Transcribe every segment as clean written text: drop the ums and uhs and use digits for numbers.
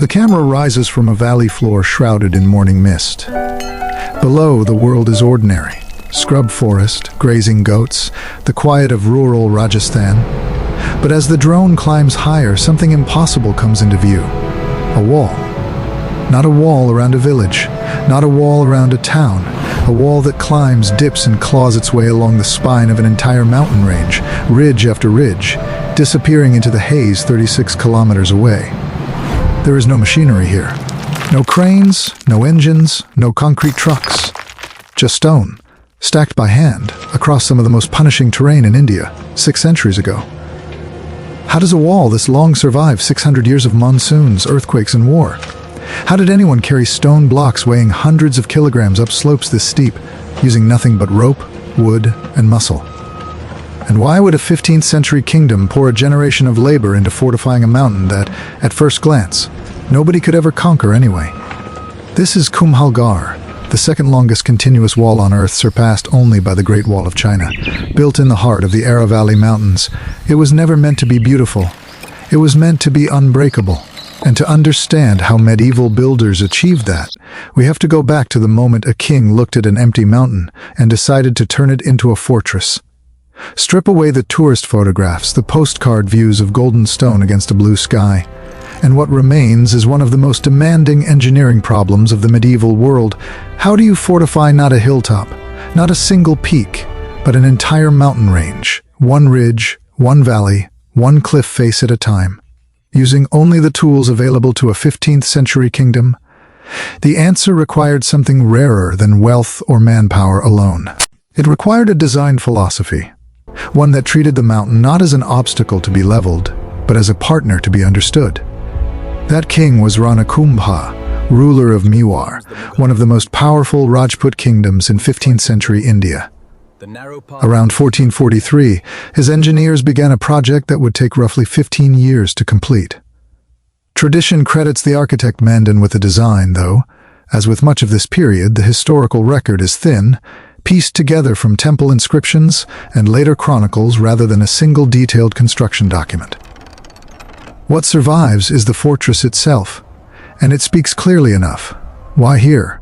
The camera rises from a valley floor shrouded in morning mist. Below, the world is ordinary. Scrub forest, grazing goats, the quiet of rural Rajasthan. But as the drone climbs higher, something impossible comes into view. A wall. Not a wall around a village, not a wall around a town. A wall that climbs, dips, and claws its way along the spine of an entire mountain range, ridge after ridge, disappearing into the haze 36 kilometers away. There is no machinery here. No cranes, no engines, no concrete trucks. Just stone, stacked by hand, across some of the most punishing terrain in India, 6 centuries ago. How does a wall this long survive 600 years of monsoons, earthquakes, and war? How did anyone carry stone blocks weighing hundreds of kilograms up slopes this steep, using nothing but rope, wood, and muscle? And why would a 15th century kingdom pour a generation of labor into fortifying a mountain that, at first glance, nobody could ever conquer anyway? This is Kumbhalgarh, the second longest continuous wall on Earth, surpassed only by the Great Wall of China. Built in the heart of the Aravalli Mountains, it was never meant to be beautiful. It was meant to be unbreakable. And to understand how medieval builders achieved that, we have to go back to the moment a king looked at an empty mountain and decided to turn it into a fortress. Strip away the tourist photographs, the postcard views of golden stone against a blue sky, and what remains is one of the most demanding engineering problems of the medieval world. How do you fortify not a hilltop, not a single peak, but an entire mountain range, one ridge, one valley, one cliff face at a time, using only the tools available to a 15th century kingdom? The answer required something rarer than wealth or manpower alone. It required a design philosophy, one that treated the mountain not as an obstacle to be leveled, but as a partner to be understood. That king was Rana Kumbha, ruler of Mewar, one of the most powerful Rajput kingdoms in 15th century India. Around 1443, his engineers began a project that would take roughly 15 years to complete. Tradition credits the architect Mandan with the design, though, as with much of this period, the historical record is thin, pieced together from temple inscriptions and later chronicles rather than a single detailed construction document. What survives is the fortress itself, and it speaks clearly enough. Why here?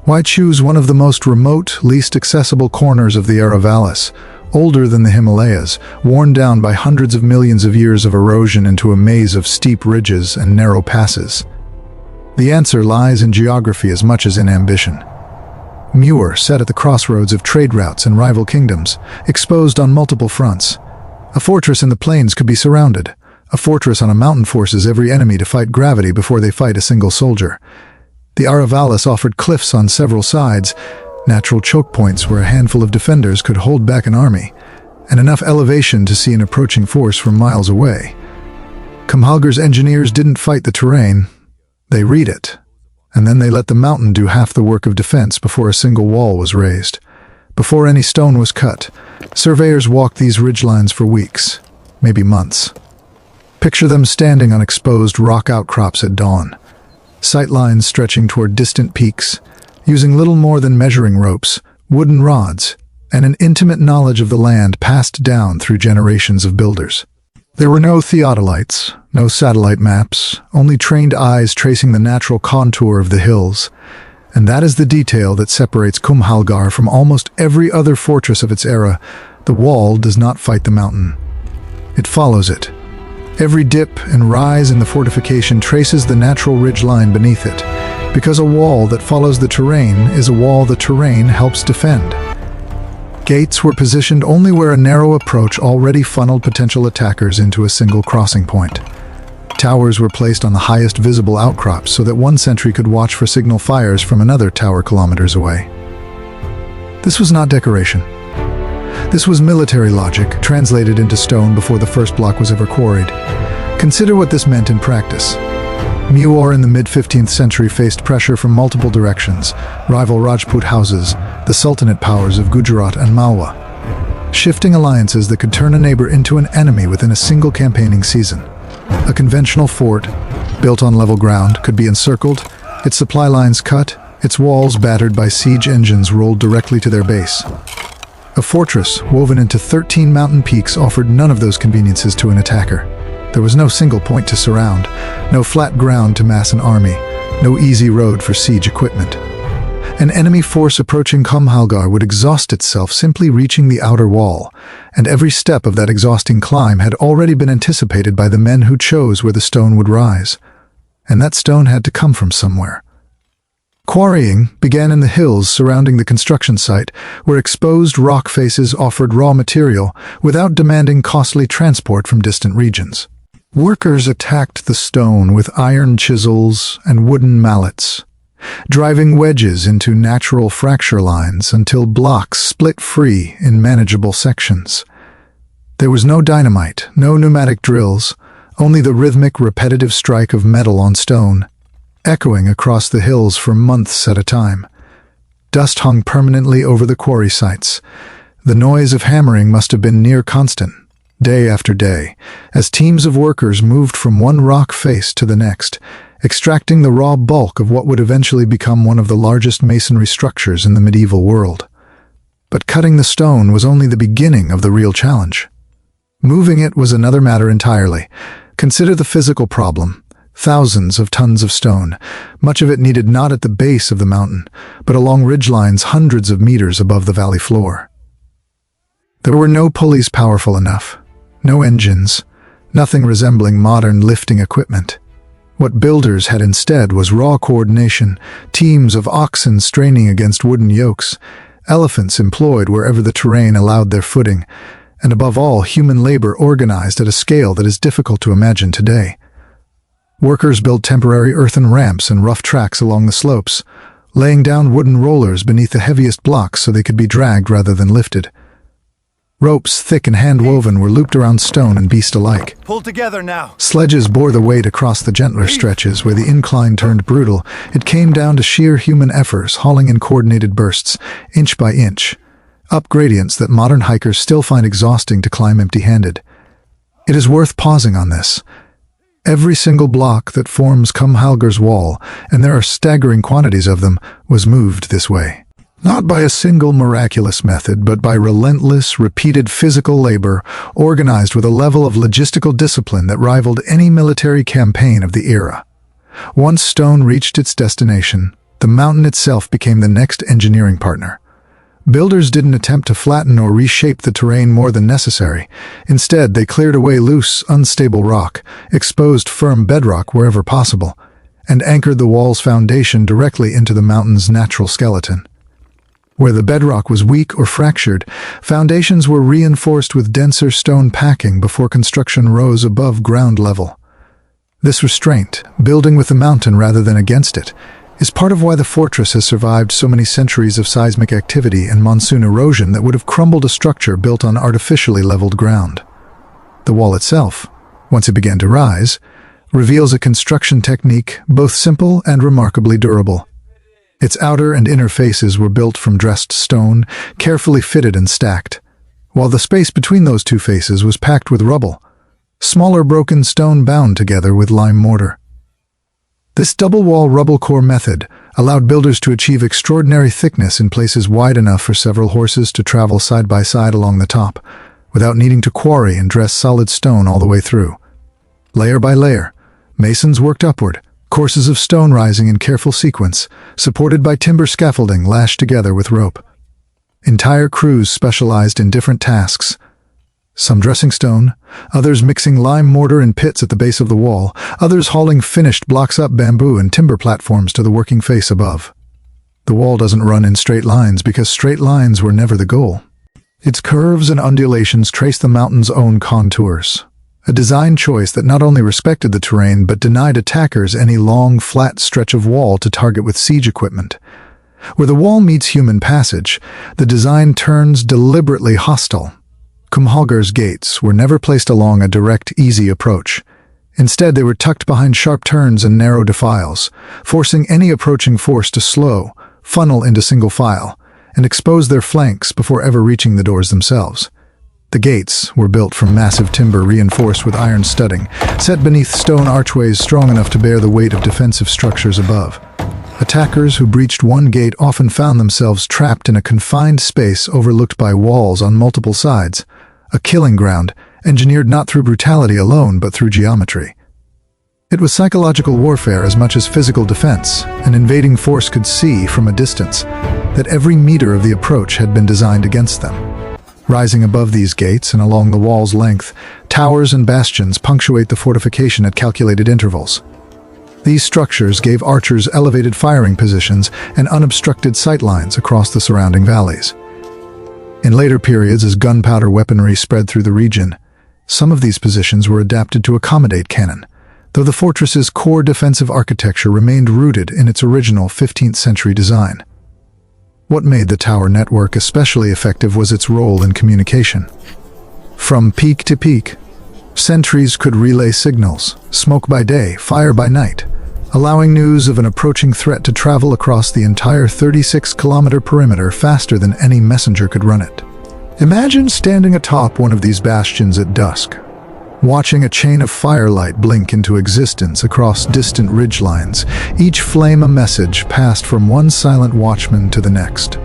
Why choose one of the most remote, least accessible corners of the Aravallis, older than the Himalayas, worn down by hundreds of millions of years of erosion into a maze of steep ridges and narrow passes? The answer lies in geography as much as in ambition. Mewar sat at the crossroads of trade routes and rival kingdoms, exposed on multiple fronts. A fortress in the plains could be surrounded. A fortress on a mountain forces every enemy to fight gravity before they fight a single soldier. The Aravallis offered cliffs on several sides, natural choke points where a handful of defenders could hold back an army, and enough elevation to see an approaching force from miles away. Kumbhalgarh's engineers didn't fight the terrain, they read it. And then they let the mountain do half the work of defense before a single wall was raised. Before any stone was cut, surveyors walked these ridgelines for weeks, maybe months. Picture them standing on exposed rock outcrops at dawn, sightlines stretching toward distant peaks, using little more than measuring ropes, wooden rods, and an intimate knowledge of the land passed down through generations of builders. There were no theodolites, no satellite maps, only trained eyes tracing the natural contour of the hills. And that is the detail that separates Kumbhalgarh from almost every other fortress of its era. The wall does not fight the mountain. It follows it. Every dip and rise in the fortification traces the natural ridgeline beneath it, because a wall that follows the terrain is a wall the terrain helps defend. Gates were positioned only where a narrow approach already funneled potential attackers into a single crossing point. Towers were placed on the highest visible outcrops so that one sentry could watch for signal fires from another tower kilometers away. This was not decoration. This was military logic, translated into stone before the first block was ever quarried. Consider what this meant in practice. Mewar in the mid-15th century faced pressure from multiple directions: rival Rajput houses, the Sultanate powers of Gujarat and Malwa. Shifting alliances that could turn a neighbor into an enemy within a single campaigning season. A conventional fort, built on level ground, could be encircled, its supply lines cut, its walls battered by siege engines rolled directly to their base. A fortress woven into 13 mountain peaks offered none of those conveniences to an attacker. There was no single point to surround, no flat ground to mass an army, no easy road for siege equipment. An enemy force approaching Kumbhalgarh would exhaust itself simply reaching the outer wall, and every step of that exhausting climb had already been anticipated by the men who chose where the stone would rise. And that stone had to come from somewhere. Quarrying began in the hills surrounding the construction site, where exposed rock faces offered raw material without demanding costly transport from distant regions. Workers attacked the stone with iron chisels and wooden mallets, driving wedges into natural fracture lines until blocks split free in manageable sections. There was no dynamite, no pneumatic drills, only the rhythmic, repetitive strike of metal on stone, echoing across the hills for months at a time. Dust hung permanently over the quarry sites. The noise of hammering must have been near constant, day after day, as teams of workers moved from one rock face to the next, extracting the raw bulk of what would eventually become one of the largest masonry structures in the medieval world. But cutting the stone was only the beginning of the real challenge. Moving it was another matter entirely. Consider the physical problem. Thousands of tons of stone, much of it needed not at the base of the mountain, but along ridgelines hundreds of meters above the valley floor. There were no pulleys powerful enough, no engines, nothing resembling modern lifting equipment. What builders had instead was raw coordination, teams of oxen straining against wooden yokes, elephants employed wherever the terrain allowed their footing, and above all, human labor organized at a scale that is difficult to imagine today. Workers built temporary earthen ramps and rough tracks along the slopes, laying down wooden rollers beneath the heaviest blocks so they could be dragged rather than lifted. Ropes, thick and hand-woven, were looped around stone and beast alike. Pull together now. Sledges bore the weight across the gentler stretches where the incline turned brutal. It came down to sheer human efforts, hauling in coordinated bursts, inch by inch, up gradients that modern hikers still find exhausting to climb empty-handed. It is worth pausing on this. Every single block that forms Kumbhalgarh's wall, and there are staggering quantities of them, was moved this way. Not by a single miraculous method, but by relentless, repeated physical labor, organized with a level of logistical discipline that rivaled any military campaign of the era. Once stone reached its destination, the mountain itself became the next engineering partner. Builders didn't attempt to flatten or reshape the terrain more than necessary. Instead, they cleared away loose, unstable rock, exposed firm bedrock wherever possible, and anchored the wall's foundation directly into the mountain's natural skeleton. Where the bedrock was weak or fractured, foundations were reinforced with denser stone packing before construction rose above ground level. This restraint, building with the mountain rather than against it, is part of why the fortress has survived so many centuries of seismic activity and monsoon erosion that would have crumbled a structure built on artificially leveled ground. The wall itself, once it began to rise, reveals a construction technique both simple and remarkably durable. Its outer and inner faces were built from dressed stone, carefully fitted and stacked, while the space between those two faces was packed with rubble, smaller broken stone bound together with lime mortar. This double-wall rubble core method allowed builders to achieve extraordinary thickness in places wide enough for several horses to travel side by side along the top, without needing to quarry and dress solid stone all the way through. Layer by layer, masons worked upward, courses of stone rising in careful sequence, supported by timber scaffolding lashed together with rope. Entire crews specialized in different tasks, some dressing stone, others mixing lime mortar in pits at the base of the wall, others hauling finished blocks up bamboo and timber platforms to the working face above. The wall doesn't run in straight lines because straight lines were never the goal. Its curves and undulations trace the mountain's own contours. A design choice that not only respected the terrain but denied attackers any long, flat stretch of wall to target with siege equipment. Where the wall meets human passage, the design turns deliberately hostile. Kumbhalgarh's gates were never placed along a direct, easy approach. Instead, they were tucked behind sharp turns and narrow defiles, forcing any approaching force to slow, funnel into single file, and expose their flanks before ever reaching the doors themselves. The gates were built from massive timber reinforced with iron studding, set beneath stone archways strong enough to bear the weight of defensive structures above. Attackers who breached one gate often found themselves trapped in a confined space overlooked by walls on multiple sides, a killing ground engineered not through brutality alone but through geometry. It was psychological warfare as much as physical defense. An invading force could see from a distance that every meter of the approach had been designed against them. Rising above these gates and along the wall's length, towers and bastions punctuate the fortification at calculated intervals. These structures gave archers elevated firing positions and unobstructed sight lines across the surrounding valleys. In later periods, as gunpowder weaponry spread through the region, some of these positions were adapted to accommodate cannon, though the fortress's core defensive architecture remained rooted in its original 15th century design. What made the tower network especially effective was its role in communication. From peak to peak, sentries could relay signals, smoke by day, fire by night, allowing news of an approaching threat to travel across the entire 36-kilometer perimeter faster than any messenger could run it. Imagine standing atop one of these bastions at dusk, watching a chain of firelight blink into existence across distant ridgelines, each flame a message passed from one silent watchman to the next.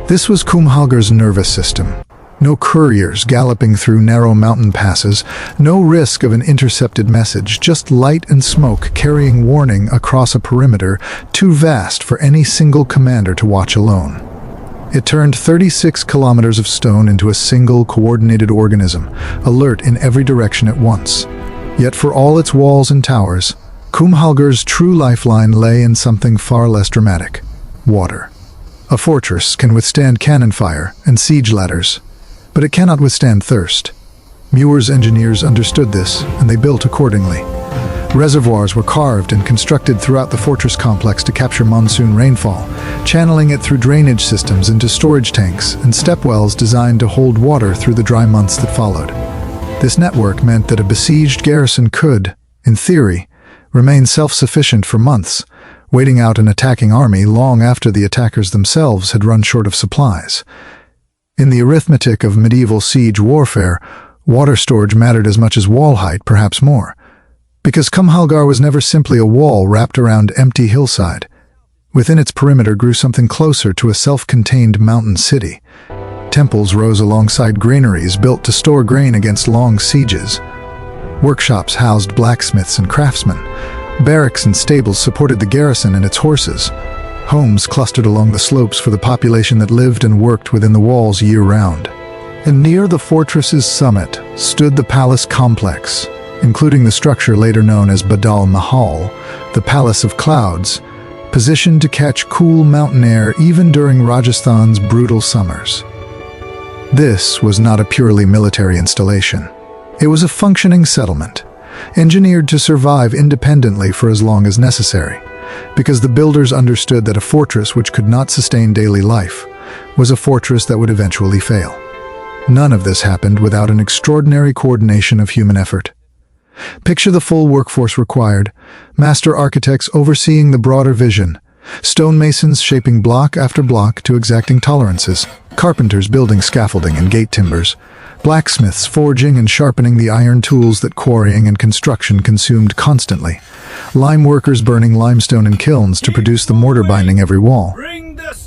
This was Kumbhalgarh's nervous system. No couriers galloping through narrow mountain passes, no risk of an intercepted message, just light and smoke carrying warning across a perimeter too vast for any single commander to watch alone. It turned 36 kilometers of stone into a single coordinated organism, alert in every direction at once. Yet for all its walls and towers, Kumbhalgarh's true lifeline lay in something far less dramatic: water. A fortress can withstand cannon fire and siege ladders, but it cannot withstand thirst. Muir's engineers understood this, and they built accordingly. Reservoirs were carved and constructed throughout the fortress complex to capture monsoon rainfall, channeling it through drainage systems into storage tanks and stepwells designed to hold water through the dry months that followed. This network meant that a besieged garrison could, in theory, remain self-sufficient for months, waiting out an attacking army long after the attackers themselves had run short of supplies. In the arithmetic of medieval siege warfare, water storage mattered as much as wall height, perhaps more. Because Kumbhalgarh was never simply a wall wrapped around empty hillside. Within its perimeter grew something closer to a self-contained mountain city. Temples rose alongside granaries built to store grain against long sieges. Workshops housed blacksmiths and craftsmen. Barracks and stables supported the garrison and its horses. Homes clustered along the slopes for the population that lived and worked within the walls year-round. And near the fortress's summit stood the palace complex, including the structure later known as Badal Mahal, the Palace of Clouds, positioned to catch cool mountain air even during Rajasthan's brutal summers. This was not a purely military installation. It was a functioning settlement, engineered to survive independently for as long as necessary, because the builders understood that a fortress which could not sustain daily life was a fortress that would eventually fail. None of this happened without an extraordinary coordination of human effort. Picture the full workforce required: master architects overseeing the broader vision, stonemasons shaping block after block to exacting tolerances, carpenters building scaffolding and gate timbers, blacksmiths forging and sharpening the iron tools that quarrying and construction consumed constantly, lime workers burning limestone in kilns to produce the mortar binding every wall,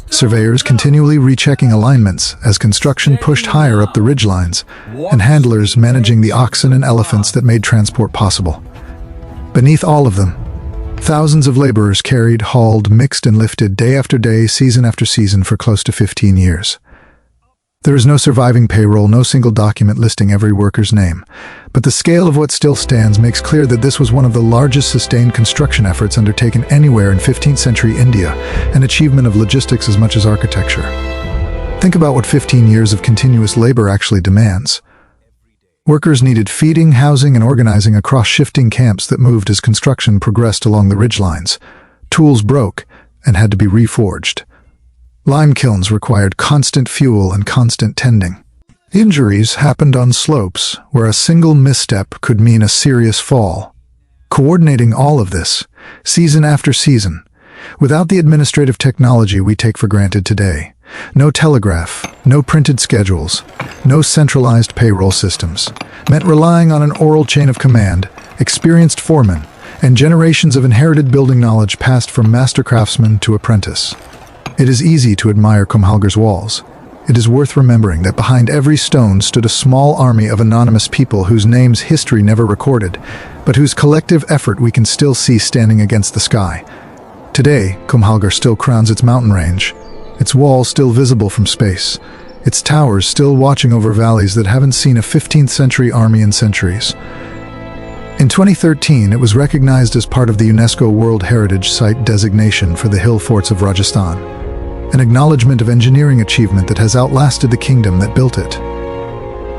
surveyors continually rechecking alignments as construction pushed higher up the ridgelines, and handlers managing the oxen and elephants that made transport possible. Beneath all of them, thousands of laborers carried, hauled, mixed, and lifted day after day, season after season for close to 15 years. There is no surviving payroll, no single document listing every worker's name, but the scale of what still stands makes clear that this was one of the largest sustained construction efforts undertaken anywhere in 15th century India, an achievement of logistics as much as architecture. Think about what 15 years of continuous labor actually demands. Workers needed feeding, housing, and organizing across shifting camps that moved as construction progressed along the ridgelines. Tools broke and had to be reforged. Lime kilns required constant fuel and constant tending. Injuries happened on slopes where a single misstep could mean a serious fall. Coordinating all of this, season after season, without the administrative technology we take for granted today. No telegraph, no printed schedules, no centralized payroll systems, meant relying on an oral chain of command, experienced foremen, and generations of inherited building knowledge passed from master craftsman to apprentice. It is easy to admire Kumbhalgarh's walls, it is worth remembering that behind every stone stood a small army of anonymous people whose names history never recorded, but whose collective effort we can still see standing against the sky. Today, Kumbhalgarh still crowns its mountain range, its walls still visible from space, its towers still watching over valleys that haven't seen a 15th century army in centuries. In 2013, it was recognized as part of the UNESCO World Heritage Site designation for the hill forts of Rajasthan, an acknowledgement of engineering achievement that has outlasted the kingdom that built it.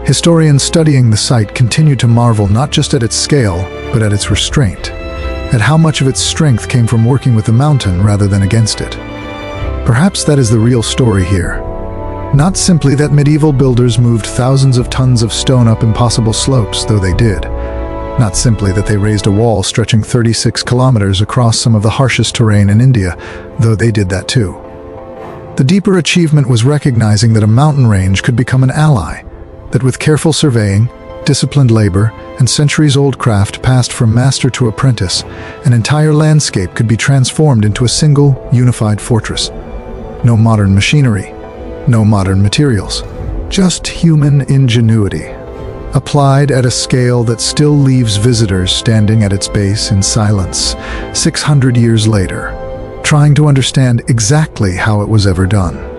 Historians studying the site continue to marvel not just at its scale, but at its restraint, at how much of its strength came from working with the mountain rather than against it. Perhaps that is the real story here. Not simply that medieval builders moved thousands of tons of stone up impossible slopes, though they did. Not simply that they raised a wall stretching 36 kilometers across some of the harshest terrain in India, though they did that too. The deeper achievement was recognizing that a mountain range could become an ally, that with careful surveying, disciplined labor, and centuries-old craft passed from master to apprentice, an entire landscape could be transformed into a single, unified fortress. No modern machinery, no modern materials, just human ingenuity, applied at a scale that still leaves visitors standing at its base in silence, 600 years later, trying to understand exactly how it was ever done.